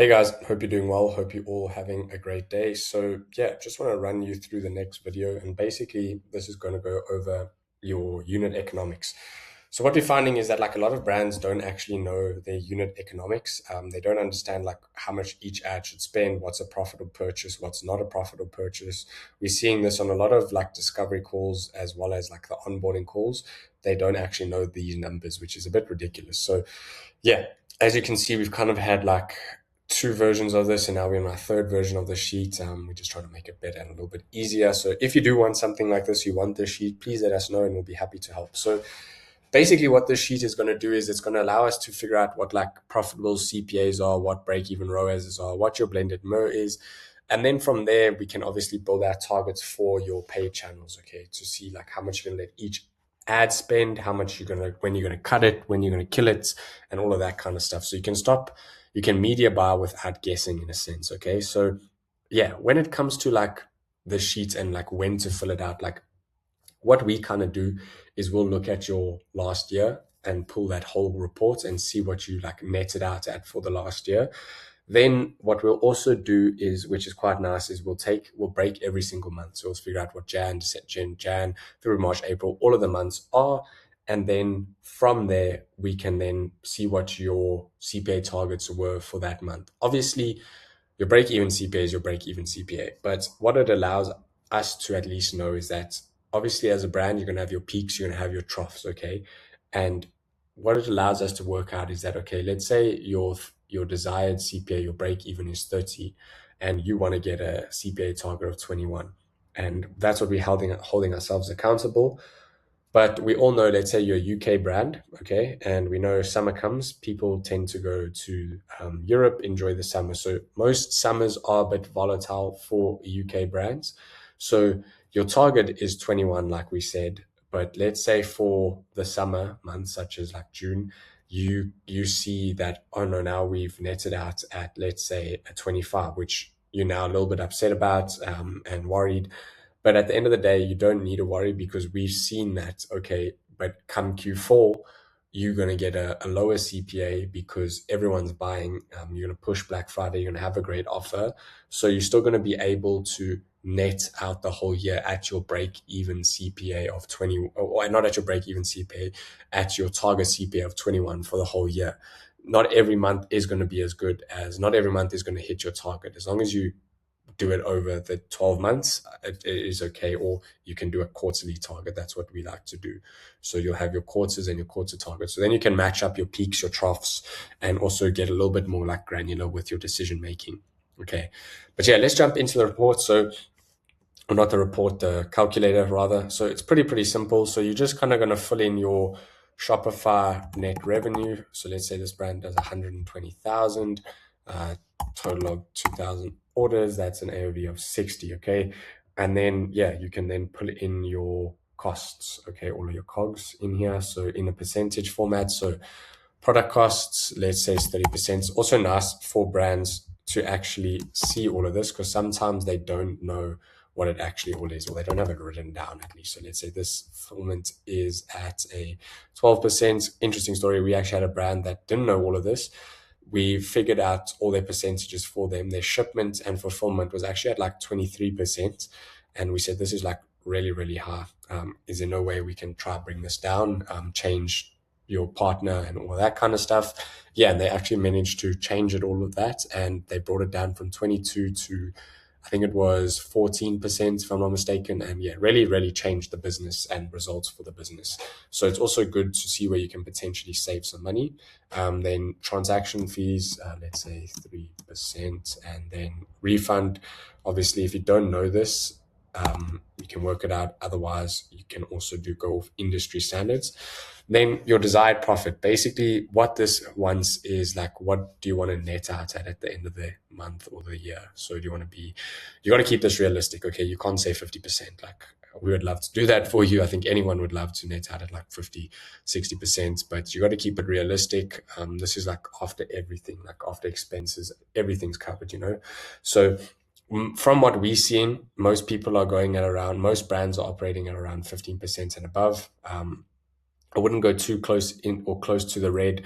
Hey guys, hope you're doing well. Hope you're all having a great day. So, yeah, just want to run you through the next video. And basically, this is going to go over your unit economics. So, what we're finding is that like a lot of brands don't actually know their unit economics. They don't understand like how much each ad should spend, what's a profitable purchase, what's not a profitable purchase. We're seeing this on a lot of like discovery calls as well as like the onboarding calls. They don't actually know these numbers, which is a bit ridiculous. So, yeah, as you can see, we've kind of had like two versions of this, and now we're in our third version of the sheet. We're just trying to make it better and a little bit easier. So if you do want something like this, you want this sheet, please let us know and we'll be happy to help. So basically what this sheet is going to do is it's going to allow us to figure out what like profitable CPAs are, what break-even ROAS are, what your blended MER is. And then from there, we can obviously build our targets for your paid channels, okay, to see like how much you're going to let each ad spend, how much you're going to, when you're going to cut it, when you're going to kill it, and all of that kind of stuff. So you can media buy without guessing in a sense, okay? So yeah, when it comes to like the sheet and like when to fill it out, like what we kind of do is we'll look at your last year and pull that whole report and see what you like netted out at for the last year. Then what we'll also do is, which is quite nice, is we'll break every single month. So we'll figure out what Jan, February, March, April, all of the months are. And then from there, we can then see what your CPA targets were for that month. Obviously, your break-even CPA is your break-even CPA. But what it allows us to at least know is that obviously as a brand, you're going to have your peaks, you're going to have your troughs, okay? And what it allows us to work out is that, okay, let's say your desired CPA, your break even is 30, and you want to get a CPA target of 21. And that's what we're holding ourselves accountable. But we all know, let's say you're a UK brand, okay, and we know summer comes, people tend to go to Europe, enjoy the summer. So most summers are a bit volatile for UK brands. So your target is 21, like we said. But let's say for the summer months, such as like June, you see that, oh no, now we've netted out at, let's say, a 25, which you're now a little bit upset about and worried. But at the end of the day, you don't need to worry because we've seen that, okay, but come Q4, you're going to get a lower CPA because everyone's buying. You're going to push Black Friday. You're going to have a great offer. So you're still going to be able to net out the whole year at your break-even CPA of 20, or not at your break-even CPA, at your target CPA of 21 for the whole year. Not every month is going to be as good as, not every month is going to hit your target. As long as you do it over the 12 months, it is okay. Or you can do a quarterly target. That's what we like to do. So you'll have your quarters and your quarter targets. So then you can match up your peaks, your troughs, and also get a little bit more like granular with your decision making. Okay. But yeah, let's jump into the report. So, or not the report, the calculator rather. So it's pretty simple. So you're just kind of going to fill in your Shopify net revenue. So let's say this brand does 120,000, total of 2,000 orders. That's an AOV of 60. Okay. And then, yeah, you can then pull in your costs. Okay. All of your COGS in here. So in a percentage format. So product costs, let's say it's 30%. It's also nice for brands to actually see all of this because sometimes they don't know what it actually all is, or they don't have it written down at least. So let's say this fulfillment is at a 12%. Interesting story. We actually had a brand that didn't know all of this. We figured out all their percentages for them. Their shipment and fulfillment was actually at like 23%. And we said, this is like really high. Is there no way we can try bring this down, change your partner and all of that kind of stuff? Yeah, and they actually managed to change it, all of that, and they brought it down from 22 to, I think it was 14%, if I'm not mistaken. And yeah, really changed the business and results for the business. So it's also good to see where you can potentially save some money. Then transaction fees, let's say 3%, and then refund. Obviously, if you don't know this, you can work it out. Otherwise, you can also go with industry standards. Then your desired profit. Basically, what this wants is like, what do you want to net out at the end of the month or the year? So you got to keep this realistic. Okay, you can't say 50%. Like, we would love to do that for you. I think anyone would love to net out at like 50, 60%, but you got to keep it realistic. This is like after everything, like after expenses, everything's covered, So from what we've seen, most brands are operating at around 15% and above. I wouldn't go too close to the red,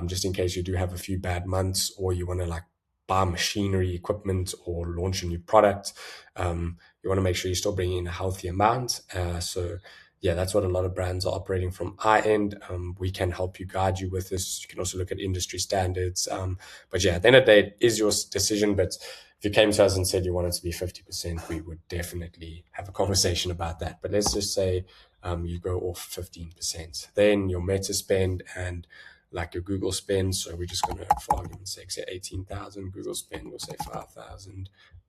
just in case you do have a few bad months or you want to like buy machinery, equipment, or launch a new product. You want to make sure you're still bringing in a healthy amount. So yeah, that's what a lot of brands are operating from our end. We can help you, guide you with this. You can also look at industry standards. But yeah, at the end of the day, it is your decision. But if you came to us and said you wanted to be 50%, we would definitely have a conversation about that. But let's just say you go off 15%. Then your Meta spend and like your Google spend. So we're just going to, for argument's sake, say 18,000. Google spend, we'll say 5,000.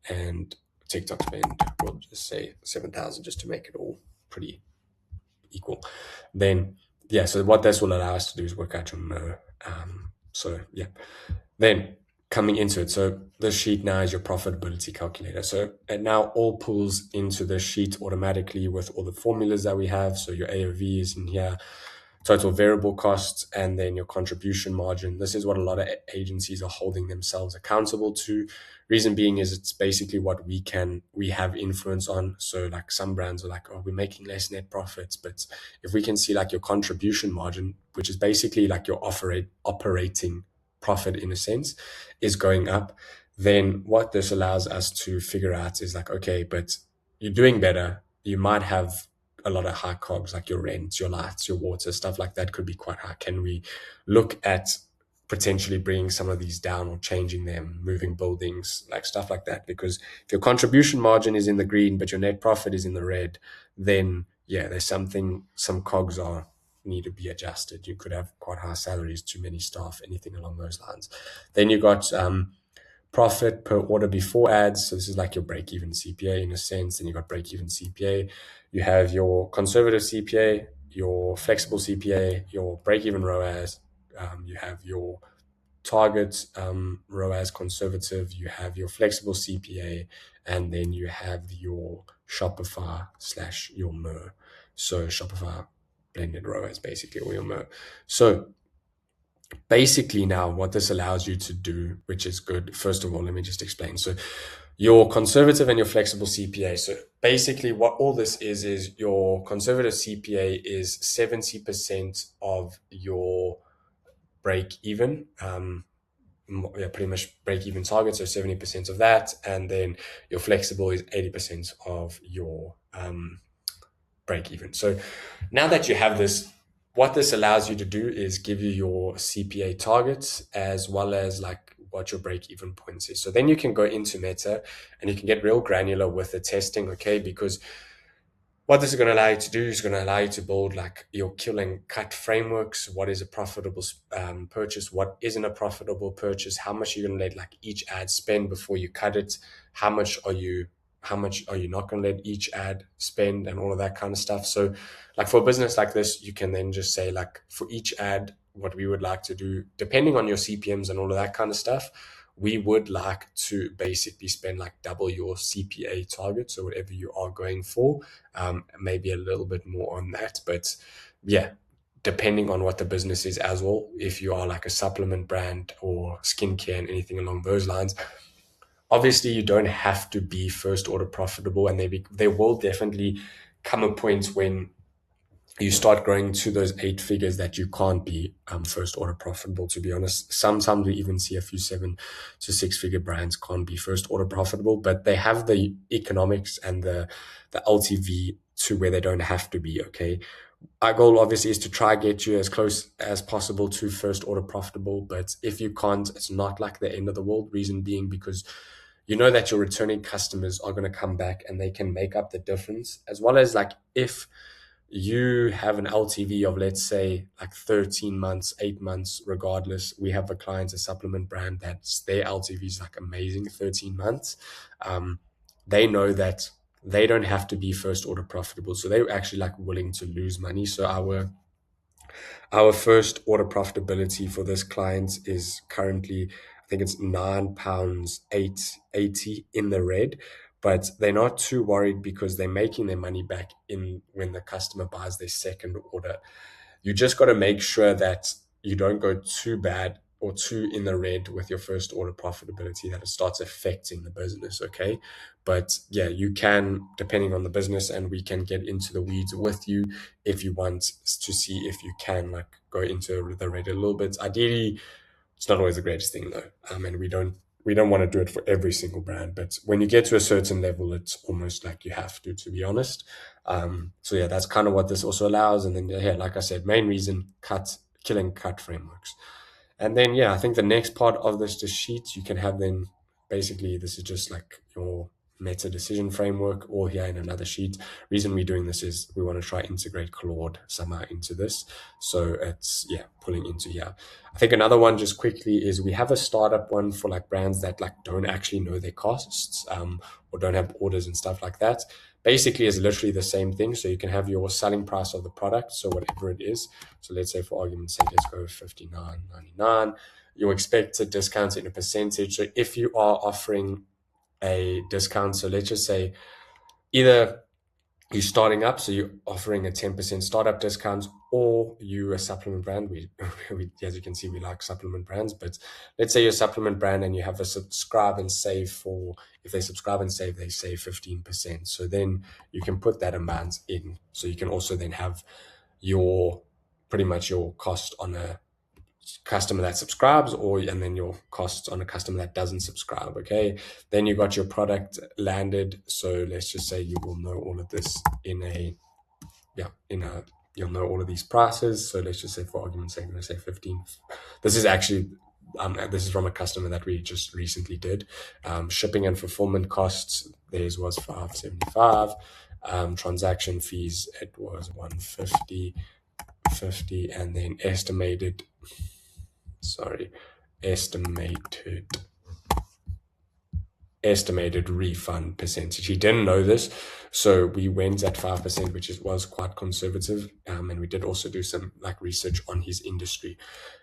And TikTok spend, we'll just say 7,000, just to make it all pretty equal. Then, yeah, so what this will allow us to do is work out your MER. So, yeah. Then coming into it, so this sheet now is your profitability calculator. So it now all pulls into the sheet automatically with all the formulas that we have. So your AOV is in here, total variable costs, and then your contribution margin. This is what a lot of agencies are holding themselves accountable to. Reason being is it's basically what we have influence on. So like some brands are like, oh, we're making less net profits, but if we can see like your contribution margin, which is basically like your operating profit in a sense, is going up, then what this allows us to figure out is like, okay, but you're doing better. You might have a lot of high cogs, like your rent, your lights, your water, stuff like that could be quite high. Can we look at potentially bringing some of these down or changing them, moving buildings, like stuff like that? Because if your contribution margin is in the green, but your net profit is in the red, then yeah, there's some cogs need to be adjusted. You could have quite high salaries, too many staff, anything along those lines. Then you got profit per order before ads. So this is like your break-even CPA in a sense. Then you got break-even CPA. You have your conservative CPA, your flexible CPA, your break-even ROAS. You have your target ROAS conservative. You have your flexible CPA, and then you have your Shopify / your MER. So Shopify blended ROAS basically, or your MER. So basically now what this allows you to do, which is good, first of all, let me just explain. So your conservative and your flexible CPA. So basically what all this is your conservative CPA is 70% of your break even. Pretty much break even target, so 70% of that, and then your flexible is 80% of your break even. So now that you have this, what this allows you to do is give you your CPA targets as well as like what your break even points is. So then you can go into Meta and you can get real granular with the testing, okay? Because what this is going to allow you to do is going to allow you to build like your kill and cut frameworks. What is a profitable purchase? What isn't a profitable purchase? How much you're going to let like each ad spend before you cut it? How much are you not going to let each ad spend, and all of that kind of stuff? So like for a business like this, you can then just say like for each ad, what we would like to do, depending on your CPMs and all of that kind of stuff, we would like to basically spend like double your CPA target. So whatever you are going for, maybe a little bit more on that. But yeah, depending on what the business is as well, if you are like a supplement brand or skincare and anything along those lines, obviously you don't have to be first order profitable, and there will definitely come a point when you start growing to those 8 figures that you can't be first order profitable, to be honest. Sometimes we even see a few 7 to 6 figure brands can't be first order profitable, but they have the economics and the LTV to where they don't have to be, okay? Our goal obviously is to try get you as close as possible to first order profitable, but if you can't, it's not like the end of the world. Reason being because you know that your returning customers are going to come back and they can make up the difference, as well as like if you have an LTV of, let's say, like 13 months, 8 months, regardless. We have a client, a supplement brand, that's their LTV is like amazing, 13 months. They know that they don't have to be first order profitable. So they're actually like willing to lose money. So our first order profitability for this client is currently, I think it's £9.80 in the red, but they're not too worried because they're making their money back in when the customer buys their second order. You just got to make sure that you don't go too bad or too in the red with your first order profitability, that it starts affecting the business, okay? But yeah, you can, depending on the business, and we can get into the weeds with you if you want to see if you can like go into the red a little bit. Ideally, it's not always the greatest thing though. And we don't we don't want to do it for every single brand, but when you get to a certain level, it's almost like you have to be honest. So yeah, that's kind of what this also allows. And then yeah, like I said, main reason, killing cut frameworks. And then yeah, I think the next part of this, the sheets you can have, then basically this is just like your meta decision framework, or here in another sheet. Reason we're doing this is we want to try integrate Claude somehow into this. So it's yeah, pulling into here. I think another one just quickly is we have a startup one for like brands that like don't actually know their costs, or don't have orders and stuff like that. Basically is literally the same thing. So you can have your selling price of the product, so whatever it is. So let's say for argument's sake, let's go $59.99. Your expected discounts in a percentage. So if you are offering a discount, so let's just say either you're starting up, so you're offering a 10% startup discount, or you a supplement brand. We, as you can see, we like supplement brands, but let's say you're a supplement brand and you have a subscribe and save for, if they subscribe and save, they save 15%. So then you can put that amount in. So you can also then have your, pretty much your cost on a customer that subscribes, or and then your costs on a customer that doesn't subscribe. Okay, then you got your product landed. So let's just say you will know all of this you'll know all of these prices. So let's just say for argument's sake, I'm going to say 15. This is actually this is from a customer that we just recently did. Shipping and fulfillment costs, theirs was $575. Transaction fees, it was $150, and then estimated refund percentage. He didn't know this, so we went at 5%, which was quite conservative. And we did also do some like research on his industry.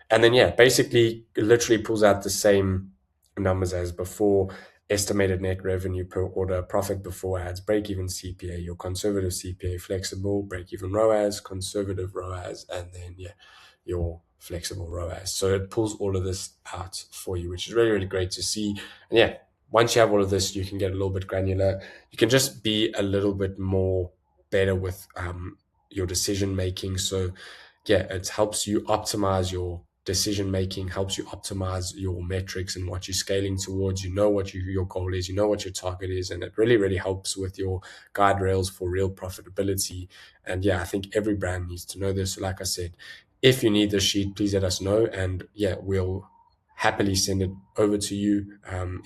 And then yeah, basically literally pulls out the same numbers as before. Estimated net revenue per order, profit before ads, break-even CPA, your conservative CPA, flexible, break-even ROAS, conservative ROAS, and then yeah, your flexible ROAS. So it pulls all of this out for you, which is really, really great to see. And yeah, once you have all of this, you can get a little bit granular. You can just be a little bit more better with your decision making. So yeah, it helps you optimize your decision making, helps you optimize your metrics and what you're scaling towards. You know what your goal is, you know what your target is, and it really, really helps with your guide rails for real profitability. And yeah, I think every brand needs to know this. So like I said, if you need this sheet, please let us know, and yeah, we'll happily send it over to you.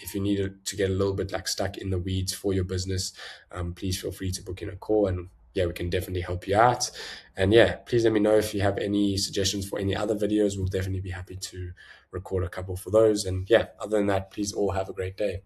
If you need it to get a little bit like stuck in the weeds for your business, please feel free to book in a call, and yeah, we can definitely help you out. And yeah, please let me know if you have any suggestions for any other videos. We'll definitely be happy to record a couple for those. And yeah, other than that, please all have a great day.